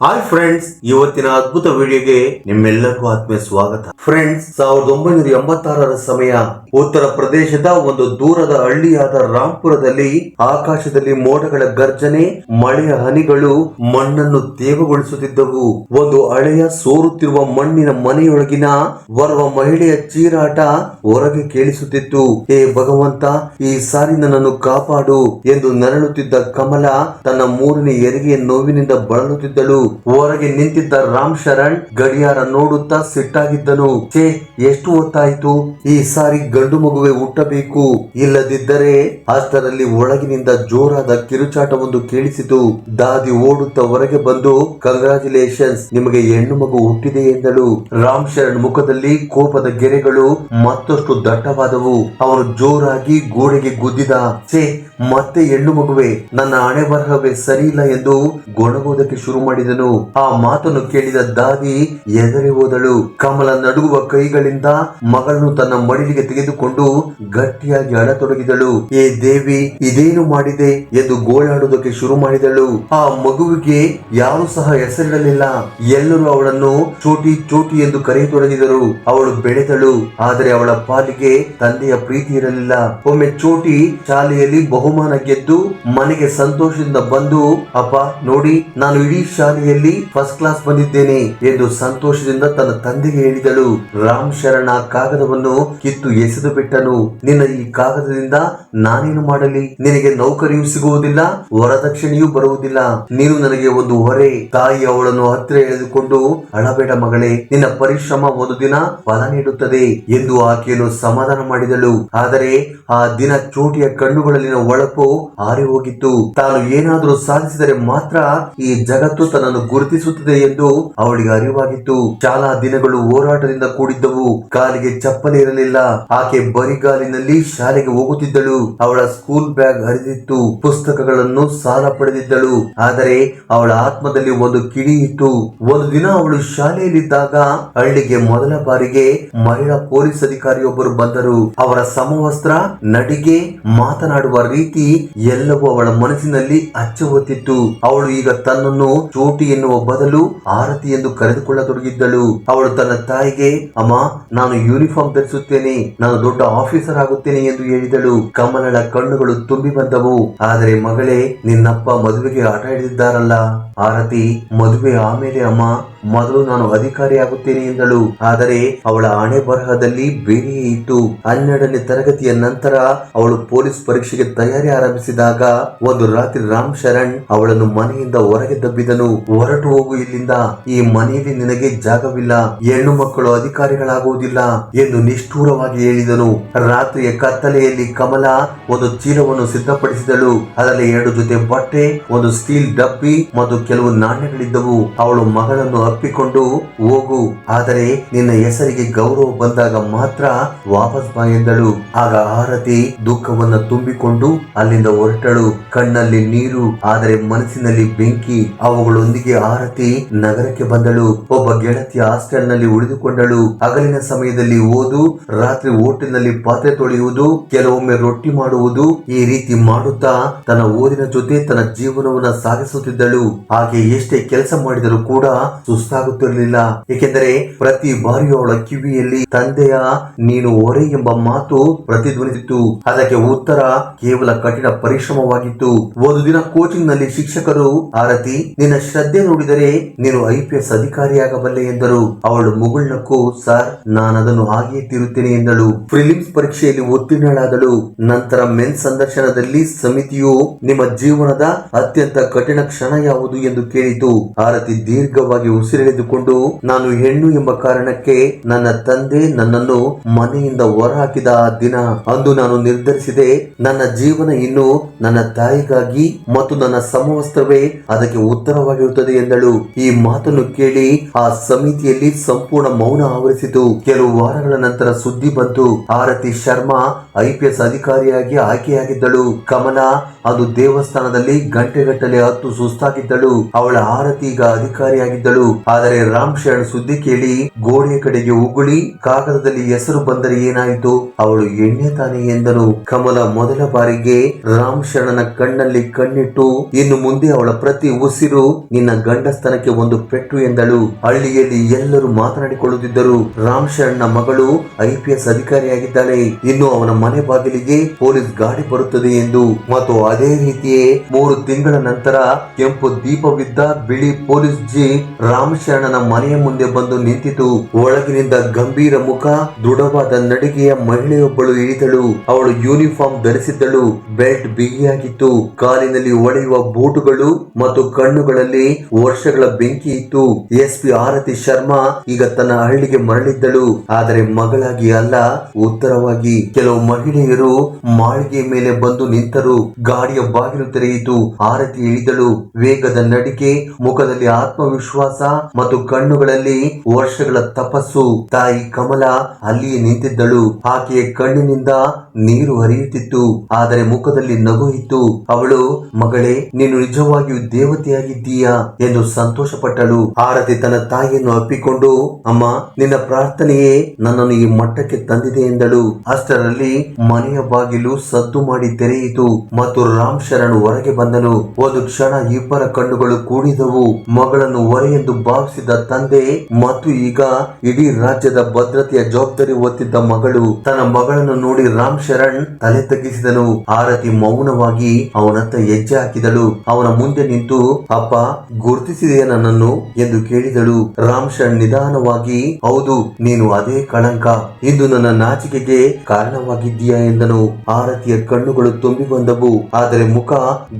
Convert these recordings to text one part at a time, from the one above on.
Hi friends, ಇವತ್ತಿನ ಅದ್ಭುತ ವಿಡಿಯೋಗೆ ನಿಮ್ಮೆಲ್ಲರಿಗೂ ಆತ್ಮೀಯ ಸ್ವಾಗತ. ಫ್ರೆಂಡ್ಸ್, 1986ರ ಸಮಯ ಉತ್ತರ ಪ್ರದೇಶದ ಒಂದು ದೂರದ ಹಳ್ಳಿಯಾದ ರಾಂಪುರದಲ್ಲಿ ಆಕಾಶದಲ್ಲಿ ಮೋಡಗಳ ಗರ್ಜನೆ, ಮಳೆಯ ಹನಿಗಳು ಮಣ್ಣನ್ನು ತೇವಗೊಳಿಸುತ್ತಿದ್ದವು. ಒಂದು ಹಳೆಯ ಸೋರುತ್ತಿರುವ ಮಣ್ಣಿನ ಮನೆಯೊಳಗಿನ ಓರ್ವ ಮಹಿಳೆಯ ಚೀರಾಟ ಹೊರಗೆ ಕೇಳಿಸುತ್ತಿತ್ತು. ಹೇ ಭಗವಂತ, ಈ ಸಾರಿ ನನ್ನನ್ನು ಕಾಪಾಡು ಎಂದು ನರಳುತ್ತಿದ್ದ ಕಮಲ ತನ್ನ ಮೂರನೇ ಹೆರಿಗೆಯ ನೋವಿನಿಂದ ಬಳಲುತ್ತಿದ್ದಳು. ಹೊರಗೆ ನಿಂತಿದ್ದ ರಾಮ್ ಶರಣ್ ಗಡಿಯಾರ ನೋಡುತ್ತಾ ಸಿಟ್ಟಾಗಿದ್ದನು. ಎಷ್ಟು ಹೊತ್ತಾಯ್ತು? ಈ ಸಾರಿ ಗಂಡು ಮಗುವೆ ಹುಟ್ಟಬೇಕು, ಇಲ್ಲದಿದ್ದರೆ. ಅಷ್ಟರಲ್ಲಿ ಒಳಗಿನಿಂದ ಜೋರಾದ ಕಿರುಚಾಟವೊಂದು ಕೇಳಿಸಿತು. ದಾದಿ ಓಡುತ್ತಾ ಹೊರಗೆ ಬಂದು, ಕಂಗ್ರಾಚುಲೇಷನ್ಸ್, ನಿಮಗೆ ಹೆಣ್ಣು ಮಗು ಹುಟ್ಟಿದೆ ಎಂದಳು. ರಾಮ್ ಶರಣ್ ಮುಖದಲ್ಲಿ ಕೋಪದ ಗೆರೆಗಳು ಮತ್ತಷ್ಟು ದಟ್ಟವಾದವು. ಅವನು ಜೋರಾಗಿ ಗೋಡೆಗೆ ಗುದ್ದಿದ. ಮತ್ತೆ ಹೆಣ್ಣು ಮಗುವೆ, ನನ್ನ ಹಣೆ ಬರಹವೇ ಸರಿಯಿಲ್ಲ ಎಂದು ಗೊಣಗೋದಕ್ಕೆ ಶುರು ಮಾಡಿದನು. ಆ ಮಾತನ್ನು ಕೇಳಿದ ದಾದಿ ಎದರಿ ಹೋದಳು. ಕಮಲ ನಡುಗುವ ಕೈಗಳಿಂದ ಮಗಳನ್ನು ತನ್ನ ಮಡಿಲಿಗೆ ತೆಗೆದುಕೊಂಡು ಗಟ್ಟಿಯಾಗಿ ಅಳತೊಡಗಿದಳು. ಏ ದೇವಿ, ಇದೇನು ಮಾಡಿದೆ ಎಂದು ಗೋಳಾಡುವುದಕ್ಕೆ ಶುರು ಮಾಡಿದಳು. ಆ ಮಗುವಿಗೆ ಯಾರು ಸಹ ಹೆಸರಿಡಲಿಲ್ಲ. ಎಲ್ಲರೂ ಅವಳನ್ನು ಚೋಟಿ ಚೋಟಿ ಎಂದು ಕರೆಯತೊಡಗಿದರು. ಅವಳು ಬೆಳೆದಳು, ಆದರೆ ಅವಳ ಪಾಲಿಗೆ ತಂದೆಯ ಪ್ರೀತಿ ಇರಲಿಲ್ಲ. ಒಮ್ಮೆ ಚೋಟಿ ಶಾಲೆಯಲ್ಲಿ ಬಹುಮಾನ ಗೆದ್ದು ಮನೆಗೆ ಸಂತೋಷದಿಂದ ಬಂದು, ಅಪ್ಪ ನೋಡಿ, ನಾನು ಇಡೀ ಶಾಲೆಯಲ್ಲಿ ಫಸ್ಟ್ ಕ್ಲಾಸ್ ಬಂದಿದ್ದೇನೆ ಎಂದು ಸಂತೋಷದಿಂದ ತನ್ನ ತಂದೆಗೆ ಹೇಳಿದಳು. ರಾಮ್ ಶರಣ ಕಾಗದವನ್ನು ಕಿತ್ತು ಎಸೆದು ಬಿಟ್ಟನು. ನಿನ್ನ ಈ ಕಾಗದದಿಂದ ನಾನೇನು ಮಾಡಲಿ? ನಿನಗೆ ನೌಕರಿಯೂ ಸಿಗುವುದಿಲ್ಲ, ವರದಕ್ಷಿಣೆಯೂ ಬರುವುದಿಲ್ಲ. ನೀನು ನನಗೆ ಒಂದು ಹೊರೆ. ತಾಯಿ ಅವಳನ್ನು ಹತ್ತಿರ ಎಳೆದುಕೊಂಡು, ಅಳಬೇಡ ಮಗಳೇ, ನಿನ್ನ ಪರಿಶ್ರಮ ಒಂದು ದಿನ ಫಲ ನೀಡುತ್ತದೆ ಎಂದು ಆಕೆಯನ್ನು ಸಮಾಧಾನ ಮಾಡಿದಳು. ಆದರೆ ಆ ದಿನ ಚೋಟಿಯ ಕಣ್ಣುಗಳಲ್ಲಿನ ಒಳಪು ಹಾರಿ ಹೋಗಿತ್ತು. ತಾನು ಏನಾದರೂ ಸಾಧಿಸಿದರೆ ಮಾತ್ರ ಈ ಜಗತ್ತು ತನ್ನನ್ನು ಗುರುತಿಸುತ್ತದೆ ಎಂದು ಅವಳಿಗೆ ಅರಿವಾಗಿತ್ತು. ಶಾಲಾ ದಿನಗಳು ಹೋರಾಟದಿಂದ ಕೂಡಿದ್ದವು. ಕಾಲಿಗೆ ಚಪ್ಪಲಿ ಇರಲಿಲ್ಲ. ಆಕೆ ಬರಿಗಾಲಿನಲ್ಲಿ ಶಾಲೆಗೆ ಹೋಗುತ್ತಿದ್ದಳು. ಅವಳ ಸ್ಕೂಲ್ ಬ್ಯಾಗ್ ಹರಿದಿತ್ತು. ಪುಸ್ತಕಗಳನ್ನು ಸಾಲ ಪಡೆದಿದ್ದಳು. ಆದರೆ ಅವಳ ಆತ್ಮದಲ್ಲಿ ಒಂದು ಕಿಡಿ ಇತ್ತು. ಒಂದು ದಿನ ಅವಳು ಶಾಲೆಯಲ್ಲಿದ್ದಾಗ ಹಳ್ಳಿಗೆ ಮೊದಲ ಬಾರಿಗೆ ಮಹಿಳಾ ಪೊಲೀಸ್ ಅಧಿಕಾರಿಯೊಬ್ಬರು ಬಂದರು. ಅವರ ಸಮವಸ್ತ್ರ, ನಡಿಗೆ, ಮಾತನಾಡುವ ರೀತಿ ಎಲ್ಲವೂ ಅವಳ ಮನಸ್ಸಿನಲ್ಲಿ ಅಚ್ಚು ಹೊತ್ತಿತ್ತು. ಅವಳು ಈಗ ತನ್ನನ್ನು ಚೋಟಿ ಎನ್ನುವ ಬದಲು ಆರತಿ ಎಂದು ಕರೆದುಕೊಳ್ಳತೊಡಗಿದ್ದಳು. ಅವಳು ತನ್ನ ತಾಯಿಗೆ, ಅಮ್ಮ, ನಾನು ಯೂನಿಫಾರ್ಮ್ ಧರಿಸುತ್ತೇನೆ, ನಾನು ದೊಡ್ಡ ಆಫೀಸರ್ ಆಗುತ್ತೇನೆ ಎಂದು ಹೇಳಿದಳು. ಕಮಲಳ ಕಣ್ಣುಗಳು ತುಂಬಿ ಬಂದವು. ಆದರೆ ಮಗಳೇ, ನಿನ್ನಪ್ಪ ಮದುವೆಗೆ ಆಟ ಹಿಡಿದಿದ್ದಾರಲ್ಲ. ಆರತಿ, ಮದುವೆ ಆಮೇಲೆ ಅಮ್ಮ, ಮೊದಲು ನಾನು ಅಧಿಕಾರಿ ಆಗುತ್ತೇನೆ ಎಂದಳು. ಆದರೆ ಅವಳ ಹಣೆ ಬರಹದಲ್ಲಿ ಬೇರೆಯೇ ಇತ್ತು. 12ನೇ ತರಗತಿಯ ನಂತರ ಅವಳು ಪೊಲೀಸ್ ಪರೀಕ್ಷೆಗೆ ತಯಾರಿ ಆರಂಭಿಸಿದಾಗ ಒಂದು ರಾತ್ರಿ ರಾಮ್ ಶರಣ್ ಅವಳನ್ನು ಮನೆಯಿಂದ ಹೊರಗೆ ದಬ್ಬಿದನು. ಹೊರಟು ಹೋಗು ಇಲ್ಲಿಂದ, ಈ ಮನೆಯಲ್ಲಿ ನಿನಗೆ ಜಾಗವಿಲ್ಲ, ಹೆಣ್ಣು ಮಕ್ಕಳು ಅಧಿಕಾರಿಗಳಾಗುವುದಿಲ್ಲ ಎಂದು ನಿಷ್ಠೂರವಾಗಿ ಹೇಳಿದನು. ರಾತ್ರಿಯ ಕತ್ತಲೆಯಲ್ಲಿ ಕಮಲ ಒಂದು ಚೀಲವನ್ನು ಸಿದ್ಧಪಡಿಸಿದಳು. ಅದರಲ್ಲಿ 2 ಜೊತೆ ಬಟ್ಟೆ, ಒಂದು ಸ್ಟೀಲ್ ಡಬ್ಬಿ ಮತ್ತು ಕೆಲವು ನಾಣ್ಯಗಳಿದ್ದವು. ಅವಳು ಮಗಳನ್ನು ಅಪ್ಪಿಕೊಂಡು, ಹೋಗು, ಆದರೆ ನಿನ್ನ ಹೆಸರಿಗೆ ಗೌರವ ಬಂದಾಗ ಮಾತ್ರ ವಾಪಸ್ ಬಾ ಎಂದಳು. ಆಗ ಆರತಿ ದುಃಖವನ್ನ ತುಂಬಿಕೊಂಡು ಅಲ್ಲಿಂದ ಹೊರಟಳು. ಕಣ್ಣಲ್ಲಿ ನೀರು, ಆದರೆ ಮನಸ್ಸಿನಲ್ಲಿ ಬೆಂಕಿ. ಅವುಗಳೊಂದಿಗೆ ಆರತಿ ನಗರಕ್ಕೆ ಬಂದಳು. ಒಬ್ಬ ಗೆಳತಿಯ ಹಾಸ್ಟೆಲ್ ನಲ್ಲಿ ಉಳಿದುಕೊಂಡಳು. ಹಗಲಿನ ಸಮಯದಲ್ಲಿ ಓದು, ರಾತ್ರಿ ಹೋಟೆಲ್ ನಲ್ಲಿ ಪಾತ್ರೆ ತೊಳೆಯುವುದು, ಕೆಲವೊಮ್ಮೆ ರೊಟ್ಟಿ ಮಾಡುವುದು. ಈ ರೀತಿ ಮಾಡುತ್ತಾ ತನ್ನ ಓದಿನ ಜೊತೆ ತನ್ನ ಜೀವನವನ್ನ ಸಾಗಿಸುತ್ತಿದ್ದಳು. ಹಾಗೆ ಎಷ್ಟೇ ಕೆಲಸ ಮಾಡಿದರೂ ಕೂಡ ಸುಸ್ತಾಗುತ್ತಿರಲಿಲ್ಲ. ಏಕೆಂದರೆ ಪ್ರತಿ ಬಾರಿಯೂ ಅವಳ ಕಿವಿಯಲ್ಲಿ ತಂದೆಯ ನೀನು ಹೊರೆ ಎಂಬ ಮಾತು ಪ್ರತಿಧ್ವನಿಸಿತ್ತು. ಅದಕ್ಕೆ ಉತ್ತರ ಕೇವಲ ಕಠಿಣ ಪರಿಶ್ರಮವಾಗಿತ್ತು. ಒಂದು ದಿನ ಕೋಚಿಂಗ್ ನಲ್ಲಿ ಶಿಕ್ಷಕರು, ಆರತಿ, ನಿನ್ನ ಶ್ರದ್ಧೆ ನೋಡಿದರೆ ನೀನು IPS ಅಧಿಕಾರಿಯಾಗಬಲ್ಲೆ ಎಂದರು. ಅವಳು ಮುಗುಳ್ನಕ್ಕು, ಸರ್, ನಾನು ಅದನ್ನು ಹಾಗೆಯೇ ತೀರುತ್ತೇನೆ ಎಂದಳು. ಪ್ರಿಲಿಮ್ಸ್ ಪರೀಕ್ಷೆಯಲ್ಲಿ ಉತ್ತೀರ್ಣಳಾದಳು. ನಂತರ ಮೆನ್ಸ್ ಸಂದರ್ಶನದಲ್ಲಿ ಸಮಿತಿಯು, ನಿಮ್ಮ ಜೀವನದ ಅತ್ಯಂತ ಕಠಿಣ ಕ್ಷಣ ಯಾವುದು ಎಂದು ಕೇಳಿತು. ಆರತಿ ದೀರ್ಘವಾಗಿ ಉಸಿರೆಳೆದುಕೊಂಡು, ನಾನು ಹೆಣ್ಣು ಎಂಬ ಕಾರಣಕ್ಕೆ ನನ್ನ ತಂದೆ ನನ್ನನ್ನು ಮನೆಯಿಂದ ಹೊರಹಾಕಿದ ಆ ದಿನ. ಅಂದು ನಾನು ನಿರ್ಧರಿಸಿದೆ, ನನ್ನ ಜೀವನ ಇನ್ನು ನನ್ನ ತಾಯಿಗಾಗಿ ಮತ್ತು ನನ್ನ ಸಮವಸ್ತ್ರವೇ ಅದಕ್ಕೆ ಉತ್ತರವಾಗಿರುತ್ತದೆ ಎಂದಳು. ಈ ಮಾತನ್ನು ಕೇಳಿ ಆ ಸಮಿತಿಯಲ್ಲಿ ಸಂಪೂರ್ಣ ಮೌನ ಆವರಿಸಿತು. ಕೆಲವು ವಾರಗಳ ನಂತರ ಸುದ್ದಿ ಬಂತು. ಆರತಿ ಶರ್ಮಾ IPS ಅಧಿಕಾರಿಯಾಗಿ ಆಯ್ಕೆಯಾಗಿದ್ದಳು. ಕಮಲ ಅದು ದೇವಸ್ಥಾನದಲ್ಲಿ ಗಂಟೆಗಟ್ಟಲೆ ಹತ್ತು ಸುಸ್ತಾಗಿದ್ದಳು. ಅವಳ ಆರತಿ ಈಗ ಅಧಿಕಾರಿಯಾಗಿದ್ದಳು. ಆದರೆ ರಾಮ್ ಶರಣ್ ಸುದ್ದಿ ಕೇಳಿ ಗೋಡೆಯ ಕಡೆಗೆ ಉಗುಳಿ, ಕಾಗದದಲ್ಲಿ ಹೆಸರು ಬಂದರೆ ಏನಾಯಿತು, ಅವಳು ಎಣ್ಣೆ ತಾನೆ ಎಂದನು. ಕಮಲ ಮೊದಲ ಬಾರಿಗೆ ರಾಮ್ ಶರಣನ ಕಣ್ಣಲ್ಲಿ ಕಣ್ಣಿಟ್ಟು, ಇನ್ನು ಮುಂದೆ ಅವಳ ಪ್ರತಿ ಉಸಿರು ನಿನ್ನ ಗಂಡಸ್ತನಕ್ಕೆ ಒಂದು ಪೆಟ್ಟು ಎಂದಳು. ಹಳ್ಳಿಯಲ್ಲಿ ಎಲ್ಲರೂ ಮಾತನಾಡಿಕೊಳ್ಳುತ್ತಿದ್ದರು. ರಾಮ್ ಶರಣ್ ನ ಮಗಳು IPS ಅಧಿಕಾರಿಯಾಗಿದ್ದಾಳೆ, ಇನ್ನು ಅವನ ಮನೆ ಬಾಗಿಲಿಗೆ ಪೊಲೀಸ್ ಗಾಡಿ ಬರುತ್ತದೆ ಎಂದು. ಮತ್ತು ಅದೇ ರೀತಿಯೇ 3 ತಿಂಗಳ ನಂತರ ಕೆಂಪು ದೀಪವಿದ್ದ ಬಿಳಿ ಪೊಲೀಸ್ ಜೀಪ್ ರಾಮ್ ಶರಣನ ಮನೆಯ ಮುಂದೆ ಬಂದು ನಿಂತಿತು. ಒಳಗಿನಿಂದ ಗಂಭೀರ ಮುಖ, ದೃಢವಾದ ನಡಿಗೆಯ ಮಹಿಳೆಯೊಬ್ಬಳು ಇಳಿದಳು. ಅವಳು ಯೂನಿಫಾರ್ಮ್ ಧರಿಸಿದ್ದಳು, ಬೆಲ್ಟ್ ಬಿಗಿಯಾಗಿತ್ತು, ಕಾಲಿನಲ್ಲಿ ಹೊಳೆಯುವ ಬೂಟುಗಳು ಮತ್ತು ಕಣ್ಣುಗಳಲ್ಲಿ ವರ್ಷಗಳ ಬೆಂಕಿ ಇತ್ತು. SP ಆರತಿ ಶರ್ಮಾ ಈಗ ತನ್ನ ಹಳ್ಳಿಗೆ ಮರಳಿದ್ದಳು, ಆದರೆ ಮಗಳಾಗಿ ಅಲ್ಲ, ಉತ್ತರವಾಗಿ. ಕೆಲವು ಮಹಿಳೆಯರು ಮಾಳಿಗೆ ಮೇಲೆ ಬಂದು ನಿಂತರು. ಗಾಡಿಯ ಬಾಗಿಲು ತೆರೆಯಿತು. ಆರತಿ ಇಳಿದಳು. ವೇಗದ ನಡಿಗೆ, ಮುಖದಲ್ಲಿ ಆತ್ಮವಿಶ್ವಾಸ ಮತ್ತು ಕಣ್ಣುಗಳಲ್ಲಿ ವರ್ಷಗಳ ತಪಸ್ಸು. ತಾಯಿ ಕಮಲ ಅಲ್ಲಿಯೇ ನಿಂತಿದ್ದಳು. ಆಕೆಯ ಕಣ್ಣಿನಿಂದ ನೀರು ಹರಿಯುತ್ತಿತ್ತು, ಆದರೆ ಮುಖದಲ್ಲಿ ನಗು ಇತ್ತು. ಅವಳು, ಮಗಳೇ, ನೀನು ನಿಜವಾಗಿಯೂ ದೇವತೆಯಾಗಿದ್ದೀಯಾ ಎಂದು ಸಂತೋಷ ಪಟ್ಟಳು. ಆರತಿ ತನ್ನ ತಾಯಿಯನ್ನು ಅಪ್ಪಿಕೊಂಡು, ಅಮ್ಮ, ನಿನ್ನ ಪ್ರಾರ್ಥನೆಯೇ ನನ್ನನ್ನು ಈ ಮಟ್ಟಕ್ಕೆ ತಂದಿದೆ ಎಂದಳು. ಅಷ್ಟರಲ್ಲಿ ಮನೆಯ ಬಾಗಿಲು ಸದ್ದು ಮಾಡಿ ತೆರೆಯಿತು ಮತ್ತು ರಾಮ್ ಶರಣ್ ಹೊರಗೆ ಬಂದನು. ಒಂದು ಕ್ಷಣ ಇಬ್ಬರ ಕಣ್ಣುಗಳು ಕೂಡಿದವು. ಮಗಳನ್ನು ಹೊರೆ ಎಂದು ಭಾವಿಸಿದ ತಂದೆ ಮತ್ತು ಈಗ ಇಡೀ ರಾಜ್ಯದ ಭದ್ರತೆಯ ಜವಾಬ್ದಾರಿ ಹೊತ್ತಿದ್ದ ಮಗಳು. ತನ್ನ ಮಗಳನ್ನು ನೋಡಿ ರಾಮ್ ಶರಣ್ ತಲೆ ತಗ್ಗಿಸಿದನು. ಆರತಿ ಮೌನವಾಗಿ ಅವನತ್ತ ಹೆಜ್ಜೆ ಹಾಕಿದಳು. ಅವನ ಮುಂದೆ ನಿಂತು, ಅಪ್ಪ, ಗುರುತಿಸಿದೆಯಾ ನನ್ನನ್ನು ಎಂದು ಕೇಳಿದಳು. ರಾಮ್ ಶರಣ್ ನಿಧಾನವಾಗಿ, ಹೌದು, ನೀನು ಅದೇ ಕಳಂಕ. ಇಂದು ನನ್ನ ನಾಚಿಕೆಗೆ ಕಾರಣವಾಗಿದ್ದೀಯಾ ಎಂದನು. ಆರತಿಯ ಕಣ್ಣುಗಳು ತುಂಬಿ ಬಂದವು, ಆದರೆ ಮುಖ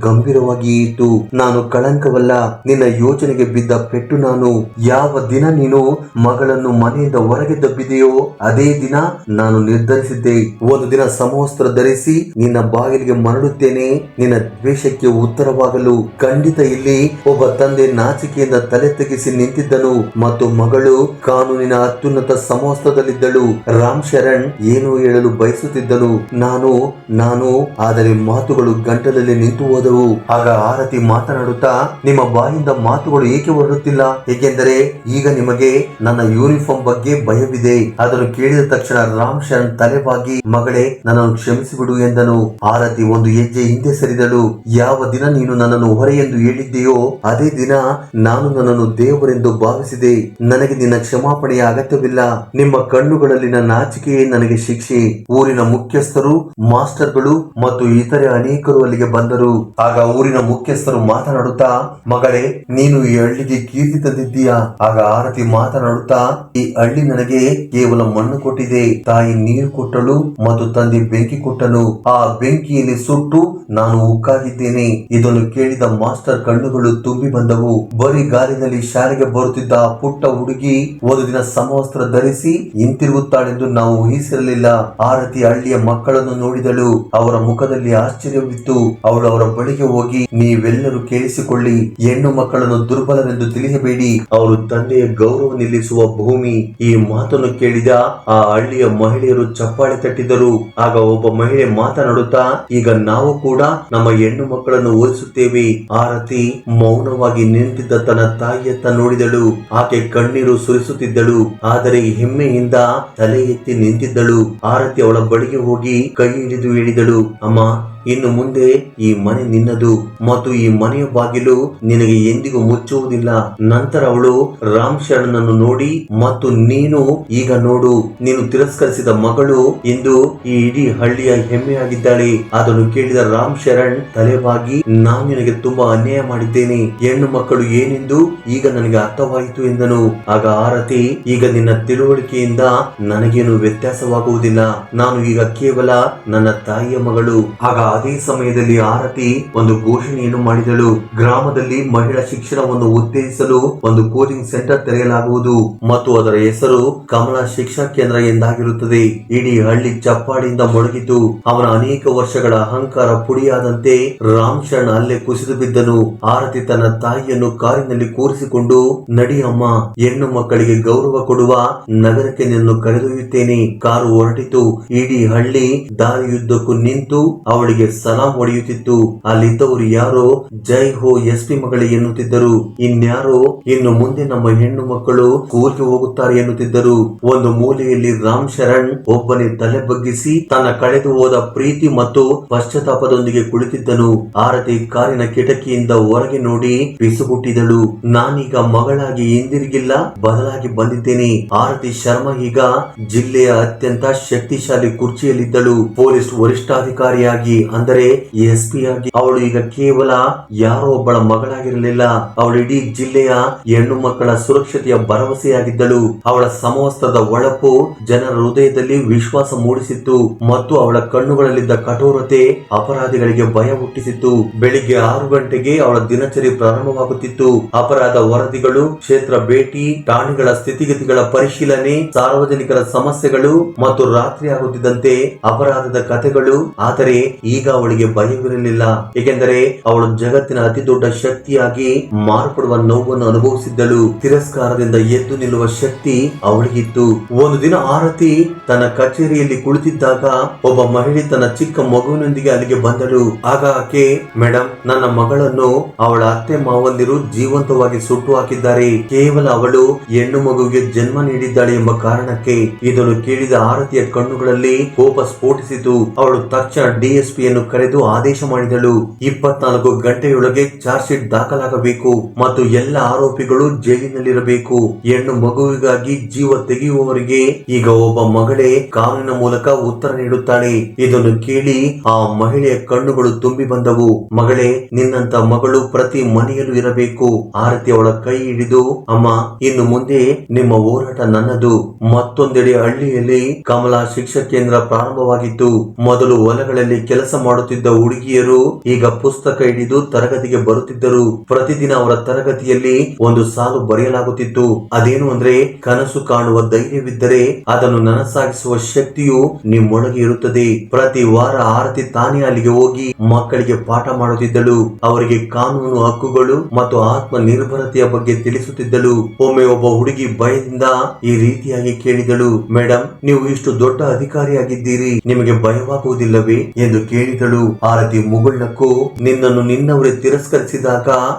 ಗಂಭೀರವಾಗಿ ಇತ್ತು. ನಾನು ಕಳಂಕವಲ್ಲ, ನಿನ್ನ ಯೋಚನೆಗೆ ಬಿದ್ದ ಪೆಟ್ಟು ನಾನು. ಯಾವ ದಿನ ನೀನು ಮಗಳನ್ನು ಮನೆಯಿಂದ ಹೊರಗೆ ದಬ್ಬಿದೆಯೋ ಅದೇ ದಿನ ನಾನು ನಿರ್ಧರಿಸಿದ್ದೆ, ಒಂದು ದಿನ ಸಮವಸ್ತ್ರ ಧರಿಸಿ ನಿನ್ನ ಬಾಗಿಲಿಗೆ ಮರಳುತ್ತೇನೆ, ನಿನ್ನ ದ್ವೇಷಕ್ಕೆ ಉತ್ತರವಾಗಲು. ಖಂಡಿತ ಇಲ್ಲಿ ಒಬ್ಬ ತಂದೆ ನಾಚಿಕೆಯಿಂದ ತಲೆ ತೆಗೆಸಿ ನಿಂತಿದ್ದನು ಮತ್ತು ಮಗಳು ಕಾನೂನಿನ ಅತ್ಯುನ್ನತ ಸಮವಸ್ತ್ರದಲ್ಲಿದ್ದಳು. ರಾಮ್ ಶರಣ್ ಏನು ಹೇಳಲು ಬಯಸುತ್ತಿದ್ದನು, ನಾನು ಆದರೆ ಮಾತುಗಳು ಗಂಟಲಲ್ಲಿ ನಿಂತು ಹೋದವು. ಆಗ ಆರತಿ ಮಾತನಾಡುತ್ತಾ, ನಿಮ್ಮ ಬಾಯಿಂದ ಮಾತುಗಳು ಏಕೆ ಹೊರಡುತ್ತಿಲ್ಲ, ಏಕೆಂದರೆ ಈಗ ನಿಮಗೆ ನನ್ನ ಯೂನಿಫಾರ್ಮ್ ಬಗ್ಗೆ ಭಯವಿದೆ. ಅದನ್ನು ಕೇಳಿದ ತಕ್ಷಣ ರಾಮ್ ಶರಣ್ ತಲೆಬಾಗಿ, ಮಗಳೇ, ನನ್ನನ್ನು ಕ್ಷಮಿಸಿಬಿಡು ಎಂದನು. ಆರತಿ ಒಂದು ಹೆಜ್ಜೆ ಹಿಂದೆ ಸರಿದಳು. ಯಾವ ದಿನ ನೀನು ನನ್ನನ್ನು ಹೊರೆ ಎಂದು ಹೇಳಿದ್ದೀಯೋ ಅದೇ ದಿನ ನಾನು ನನ್ನನ್ನು ದೇವರೆಂದು ಭಾವಿಸಿದೆ. ನನಗೆ ನಿನ್ನ ಕ್ಷಮಾಪಣೆಯ ಅಗತ್ಯವಿಲ್ಲ. ನಿಮ್ಮ ಕಣ್ಣುಗಳಲ್ಲಿನ ನಾಚಿಕೆಯೇ ನನಗೆ ಶಿಕ್ಷೆ. ಊರಿನ ಮುಖ್ಯಸ್ಥರು, ಮಾಸ್ಟರ್ಗಳು ಮತ್ತು ಇತರೆ ಅನೇಕರು ಅಲ್ಲಿಗೆ ಬಂದರು. ಆಗ ಊರಿನ ಮುಖ್ಯಸ್ಥರು ಮಾತನಾಡುತ್ತಾ, ಮಗಳೇ, ನೀನು ಈ ಹಳ್ಳಿಗೆ ಕೀರ್ತಿ ತಂದಿದ್ದೀಯಾ. ಆಗ ಆರತಿ ಮಾತನಾಡುತ್ತಾ, ಈ ಹಳ್ಳಿ ನನಗೆ ಕೇವಲ ಮಣ್ಣು ಕೊಟ್ಟಿದೆ. ತಾಯಿ ನೀರು ಕೊಟ್ಟಳು ಮತ್ತು ತಂದೆ ಬೆಂಕಿ ಕೊಟ್ಟನು. ಆ ಬೆಂಕಿಯಲ್ಲಿ ಸುಟ್ಟು ನಾನು ಉಕ್ಕಾಗಿದ್ದೇನೆ. ಇದನ್ನು ಕೇಳಿದ ಮಾಸ್ಟರ್ ಕಣ್ಣುಗಳು ತುಂಬಿ ಬಂದವು. ಬರೀ ಗಾಲಿನಲ್ಲಿ ಶಾಲೆಗೆ ಬರುತ್ತಿದ್ದ ಆ ಪುಟ್ಟ ಹುಡುಗಿ ಒಂದು ದಿನ ಸಮವಸ್ತ್ರ ಧರಿಸಿ ಹಿಂತಿರುಗುತ್ತಾಳೆಂದು ನಾವು ಊಹಿಸಿರಲಿಲ್ಲ. ಆರತಿ ಹಳ್ಳಿಯ ಮಕ್ಕಳನ್ನು ನೋಡಿದಳು. ಅವರ ಮುಖದಲ್ಲಿ ಆಶ್ಚರ್ಯವಿತ್ತು. ಅವಳು ಅವರ ಬಳಿಗೆ ಹೋಗಿ, ನೀವೆಲ್ಲರೂ ಕೇಳಿಸಿಕೊಳ್ಳಿ, ಹೆಣ್ಣು ಮಕ್ಕಳನ್ನು ದುರ್ಬಲರೆಂದು ತಿಳಿಯಬೇಡಿ, ಅವರು ತಂದೆಯ ಗೌರವ ನಿಲ್ಲಿಸುವ ಭೂಮಿ. ಈ ಮಾತನ್ನು ಕೇಳಿದ ಆ ಹಳ್ಳಿಯ ಮಹಿಳೆಯರು ಚಪ್ಪಾಳೆ ತಟ್ಟಿದರು. ಆಗ ಒಬ್ಬ ಮಹಿಳೆ ಮಾತನಾಡುತ್ತಾ, ಈಗ ನಾವು ಕೂಡ ನಮ್ಮ ಹೆಣ್ಣು ಮಕ್ಕಳನ್ನು ಓದಿಸುತ್ತೇವೆ. ಆರತಿ ಮೌನವಾಗಿ ನಿಂತಿದ್ದ ತನ್ನ ತಾಯಿಯತ್ತ ನೋಡಿದಳು. ಆಕೆ ಕಣ್ಣೀರು ಸುರಿಸುತ್ತಿದ್ದಳು, ಆದರೆ ಹೆಮ್ಮೆಯಿಂದ ತಲೆ ಎತ್ತಿ ನಿಂತಿದ್ದಳು. ಆರತಿ ಅವಳ ಬಳಿಗೆ ಹೋಗಿ ಕೈ ಹಿಡಿದು ಹೇಳಿದಳು, ಅಮ್ಮ, ಇನ್ನು ಮುಂದೆ ಈ ಮನೆ ನಿನ್ನದು ಮತ್ತು ಈ ಮನೆಯ ಬಾಗಿಲು ನಿನಗೆ ಎಂದಿಗೂ ಮುಚ್ಚುವುದಿಲ್ಲ. ನಂತರ ಅವಳು ರಾಮ್ ಶರಣನನ್ನು ನೋಡಿ, ಮತ್ತು ನೀನು ಈಗ ನೋಡು, ನೀನು ತಿರಸ್ಕರಿಸಿದ ಮಗಳು ಇಂದು ಈ ಇಡೀ ಹಳ್ಳಿಯ ಹೆಮ್ಮೆಯಾಗಿದ್ದಾಳೆ. ಅದನ್ನು ಕೇಳಿದ ರಾಮ್ ಶರಣ್ ತಲೆಬಾಗಿ, ನಾನು ನಿನಗೆ ತುಂಬಾ ಅನ್ಯಾಯ ಮಾಡಿದ್ದೇನೆ. ಹೆಣ್ಣು ಮಕ್ಕಳು ಏನೆಂದು ಈಗ ನನಗೆ ಅರ್ಥವಾಯಿತು ಎಂದನು. ಆಗ ಆರತಿ, ಈಗ ನಿನ್ನ ತಿಳುವಳಿಕೆಯಿಂದ ನನಗೇನು ವ್ಯತ್ಯಾಸವಾಗುವುದಿಲ್ಲ. ನಾನು ಈಗ ಕೇವಲ ನನ್ನ ತಾಯಿಯ ಮಗಳು. ಆಗ ಅದೇ ಸಮಯದಲ್ಲಿ ಆರತಿ ಒಂದು ಘೋಷಣೆಯನ್ನು ಮಾಡಿದಳು. ಗ್ರಾಮದಲ್ಲಿ ಮಹಿಳಾ ಶಿಕ್ಷಣವನ್ನು ಉತ್ತೇಜಿಸಲು ಒಂದು ಕೋಚಿಂಗ್ ಸೆಂಟರ್ ತೆರೆಯಲಾಗುವುದು ಮತ್ತು ಅದರ ಹೆಸರು ಕಮಲಾ ಶಿಕ್ಷಾ ಕೇಂದ್ರ ಎಂದಾಗಿರುತ್ತದೆ. ಇಡೀ ಹಳ್ಳಿ ಚಪ್ಪಾಡಿಯಿಂದ ಮೊಳಗಿತು. ಅವನ ಅನೇಕ ವರ್ಷಗಳ ಅಹಂಕಾರ ಪುಡಿಯಾದಂತೆ ರಾಮ್ ಶರಣ್ ಅಲ್ಲೇ ಕುಸಿದು ಬಿದ್ದನು. ಆರತಿ ತನ್ನ ತಾಯಿಯನ್ನು ಕಾರಿನಲ್ಲಿ ಕೂರಿಸಿಕೊಂಡು, ನಡಿ ಅಮ್ಮ, ಹೆಣ್ಣು ಮಕ್ಕಳಿಗೆ ಗೌರವ ಕೊಡುವ ನಗರಕ್ಕೆ ನಿನ್ನನ್ನು ಕರೆದೊಯ್ಯುತ್ತೇನೆ. ಕಾರು ಹೊರಟಿತು. ಇಡೀ ಹಳ್ಳಿ ದಾರಿಯುದ್ದಕ್ಕೂ ನಿಂತು ಅವಳಿಗೆ ಸಲಾಂ ಹೊಡೆಯುತ್ತಿತ್ತು. ಅಲ್ಲಿದ್ದವರು ಯಾರೋ ಜೈ ಹೋ SP ಮಗಳೇ ಎನ್ನುತ್ತಿದ್ದರು. ಇನ್ಯಾರೋ ಇನ್ನು ಮುಂದೆ ನಮ್ಮ ಹೆಣ್ಣು ಮಕ್ಕಳು ಸ್ಕೂಲ್ಗೆ ಹೋಗುತ್ತಾರೆ ಎನ್ನುತ್ತಿದ್ದರು. ಒಂದು ಮೂಲೆಯಲ್ಲಿ ರಾಮ್ ಶರಣ್ ಒಬ್ಬನೇ ತಲೆ ಬಗ್ಗಿಸಿ ತನ್ನ ಕಳೆದು ಹೋದ ಪ್ರೀತಿ ಮತ್ತು ಪಶ್ಚಾತ್ತಾಪದೊಂದಿಗೆ ಕುಳಿತಿದ್ದನು. ಆರತಿ ಕಾರಿನ ಕಿಟಕಿಯಿಂದ ಹೊರಗೆ ನೋಡಿ ಪಿಸುಗುಟ್ಟಿದಳು. ನಾನೀಗ ಮಗಳಾಗಿ ಹಿಂದಿರುಗಿಲ್ಲ, ಬದಲಾಗಿ ಬಂದಿದ್ದೇನೆ. ಆರತಿ ಶರ್ಮಾ ಈಗ ಜಿಲ್ಲೆಯ ಅತ್ಯಂತ ಶಕ್ತಿಶಾಲಿ ಕುರ್ಚಿಯಲ್ಲಿದ್ದಳು. ಪೊಲೀಸ್ ವರಿಷ್ಠಾಧಿಕಾರಿಯಾಗಿ ಅಂದರೆ SP ಆಗಿ ಅವಳು ಈಗ ಕೇವಲ ಯಾರೋ ಒಬ್ಬಳ ಮಗಳಾಗಿರಲಿಲ್ಲ. ಅವಳು ಇಡೀ ಜಿಲ್ಲೆಯ ಹೆಣ್ಣು ಮಕ್ಕಳ ಸುರಕ್ಷತೆಯ ಭರವಸೆಯಾಗಿದ್ದಳು. ಅವಳ ಸಮವಸ್ತ್ರದ ಹೊಳಪು ಜನರ ಹೃದಯದಲ್ಲಿ ವಿಶ್ವಾಸ ಮೂಡಿಸಿತ್ತು ಮತ್ತು ಅವಳ ಕಣ್ಣುಗಳಲ್ಲಿದ್ದ ಕಠೋರತೆ ಅಪರಾಧಿಗಳಿಗೆ ಭಯ ಹುಟ್ಟಿಸಿತ್ತು. ಬೆಳಿಗ್ಗೆ 6 ಗಂಟೆಗೆ ಅವಳ ದಿನಚರಿ ಪ್ರಾರಂಭವಾಗುತ್ತಿತ್ತು. ಅಪರಾಧ ವರದಿಗಳು, ಕ್ಷೇತ್ರ ಭೇಟಿ, ಠಾಣೆಗಳ ಸ್ಥಿತಿಗತಿಗಳ ಪರಿಶೀಲನೆ, ಸಾರ್ವಜನಿಕರ ಸಮಸ್ಯೆಗಳು ಮತ್ತು ರಾತ್ರಿ ಆಗುತ್ತಿದ್ದಂತೆ ಅಪರಾಧದ ಕಥೆಗಳು. ಆದರೆ ಈಗ ಅವಳಿಗೆ ಭಯವಿರಲಿಲ್ಲ, ಏಕೆಂದರೆ ಅವಳು ಜಗತ್ತಿನ ಅತಿ ದೊಡ್ಡ ಶಕ್ತಿಯಾಗಿ ಮಾರ್ಪಡುವ ನೋವನ್ನು ಅನುಭವಿಸಿದ್ದಳು. ತಿರಸ್ಕಾರದಿಂದ ಎದ್ದು ನಿಲ್ಲುವ ಶಕ್ತಿ ಅವಳಿಗಿತ್ತು. ಒಂದು ದಿನ ಆರತಿ ತನ್ನ ಕಚೇರಿಯಲ್ಲಿ ಕುಳಿತಿದ್ದಾಗ ಒಬ್ಬ ಮಹಿಳೆ ತನ್ನ ಚಿಕ್ಕ ಮಗುವಿನೊಂದಿಗೆ ಅಲ್ಲಿಗೆ ಬಂದಳು. ಆಗ ಆಕೆ, ಮೇಡಮ್, ನನ್ನ ಮಗಳನ್ನು ಅವಳ ಅತ್ತೆ ಮಾವಂದಿರು ಜೀವಂತವಾಗಿ ಸುಟ್ಟು ಹಾಕಿದ್ದಾರೆ. ಕೇವಲ ಅವಳು ಹೆಣ್ಣು ಮಗುವಿಗೆ ಜನ್ಮ ನೀಡಿದ್ದಾಳೆ ಎಂಬ ಕಾರಣಕ್ಕೆ. ಇದನ್ನು ಕೇಳಿದ ಆರತಿಯ ಕಣ್ಣುಗಳಲ್ಲಿ ಕೋಪ ಸ್ಫೋಟಿಸಿತು. ಅವಳು ತಕ್ಷಣ DSP ಯನ್ನು ಕರೆದು ಆದೇಶ ಮಾಡಿದಳು. 24 ಗಂಟೆಯೊಳಗೆ ಚಾರ್ಜ್ ಶೀಟ್ ದಾಖಲಾಗಬೇಕು ಮತ್ತು ಎಲ್ಲ ಆರೋಪಿಗಳು ಜೈಲಿನಲ್ಲಿರಬೇಕು. ಹೆಣ್ಣು ಮಗುವಿಗಾಗಿ ಜೀವ ತೆಗೆಯುವವರಿಗೆ ಈಗ ಒಬ್ಬ ಮಗಳೇ ಕಾನೂನಿನ ಮೂಲಕ ಉತ್ತರ ನೀಡುತ್ತಾಳೆ. ಇದನ್ನು ಕೇಳಿ ಆ ಮಹಿಳೆಯ ಕಣ್ಣುಗಳು ತುಂಬಿ ಬಂದವು. ಮಗಳೇ, ನಿನ್ನಂತ ಮಗಳು ಪ್ರತಿ ಮನೆಯಲ್ಲೂ ಇರಬೇಕು. ಆರತಿ ಅವಳ ಕೈ ಹಿಡಿದು, ಅಮ್ಮ, ಇನ್ನು ಮುಂದೆ ನಿಮ್ಮ ಹೋರಾಟ ನನ್ನದು. ಮತ್ತೊಂದೆಡೆ ಹಳ್ಳಿಯಲ್ಲಿ ಕಮಲಾ ಶಿಕ್ಷಣ ಕೇಂದ್ರ ಪ್ರಾರಂಭವಾಗಿತ್ತು. ಮೊದಲು ಹೊಲಗಳಲ್ಲಿ ಕೆಲಸ ಮಾಡುತ್ತಿದ್ದ ಹುಡುಗಿಯರು ಈಗ ಪುಸ್ತಕ ಹಿಡಿದು ತರಗತಿಗೆ ಬರುತ್ತಿದ್ದರು. ಪ್ರತಿದಿನ ಅವರ ತರಗತಿಯಲ್ಲಿ ಒಂದು ಸಾಲು ಬರೆಯಲಾಗುತ್ತಿತ್ತು. ಅದೇನು ಅಂದ್ರೆ, ಕನಸು ಕಾಣುವ ಧೈರ್ಯವಿದ್ದರೆ ಅದನ್ನು ನನಸಾಗಿಸುವ ಶಕ್ತಿಯು ನಿಮ್ಮೊಳಗೆ ಇರುತ್ತದೆ. ಪ್ರತಿ ವಾರ ಆರತಿ ತಾನೇ ಅಲ್ಲಿಗೆ ಹೋಗಿ ಮಕ್ಕಳಿಗೆ ಪಾಠ ಮಾಡುತ್ತಿದ್ದಳು. ಅವರಿಗೆ ಕಾನೂನು ಹಕ್ಕುಗಳು ಮತ್ತು ಆತ್ಮ ನಿರ್ಭರತೆಯ ಬಗ್ಗೆ ತಿಳಿಸುತ್ತಿದ್ದಳು. ಒಮ್ಮೆ ಒಬ್ಬ ಹುಡುಗಿ ಭಯದಿಂದ ಈ ರೀತಿಯಾಗಿ ಕೇಳಿದಳು, ಮೇಡಮ್, ನೀವು ಇಷ್ಟು ದೊಡ್ಡ ಅಧಿಕಾರಿಯಾಗಿದ್ದೀರಿ, ನಿಮಗೆ ಭಯವಾಗುವುದಿಲ್ಲವೇ ಎಂದು ಕೇಳಿದಳು. ಆರತಿ ಮುಗುಳ್ನಕ್ಕು, ನಿನ್ನನ್ನು ನಿನ್ನವರೇ ತಿರಸ್ಕರಿಸಿದಾಗ